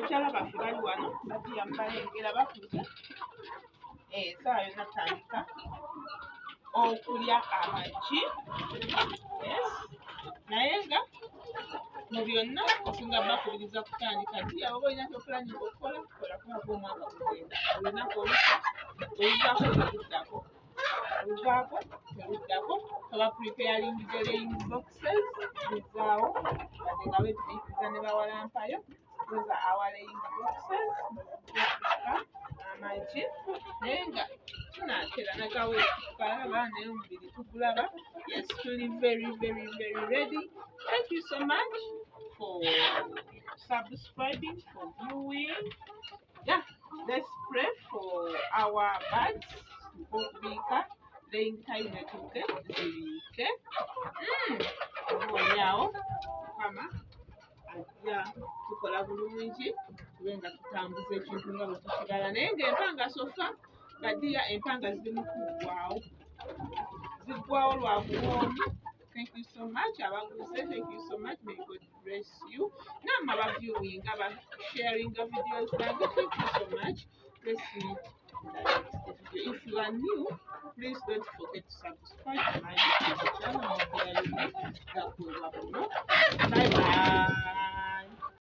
abakyala baffe bali wano badiya mubalengera bakuze esaawa yonna tutandika okulya amagi naye nga mu byonna osinga bakubiriza kutandika ddiya oba olina kyopulanyika okukola kola kubako omwaka gugenda olunaku olupya oluvaako teruddako oba preparing the laying boxes bizaawo wadde nga wetubiikiriza ne bawalampayo those are our laying boxes amagi naye nga tunaatera nagawe tukalaba naye omubiri tugulaba. Yes, tuli very ready. Thank you so much for subscribing, for viewing. Yeah, let's pray for our birds okubiika laying time etuuke zibiike. Oboolyawo mukama ajja tukola bulungi tube nga tutambuza ekintu nga bwe tukirala naye ng'empanga sofa badiya empanga ziri mu kuggwaawo ziggwawo lwa buwoomi. Thank you so much abaguze, thank you so much, may God bless you. Namwe abaviewing sharing videos zange, thank you so much. Let's meet in the next video. If you are new, please don't forget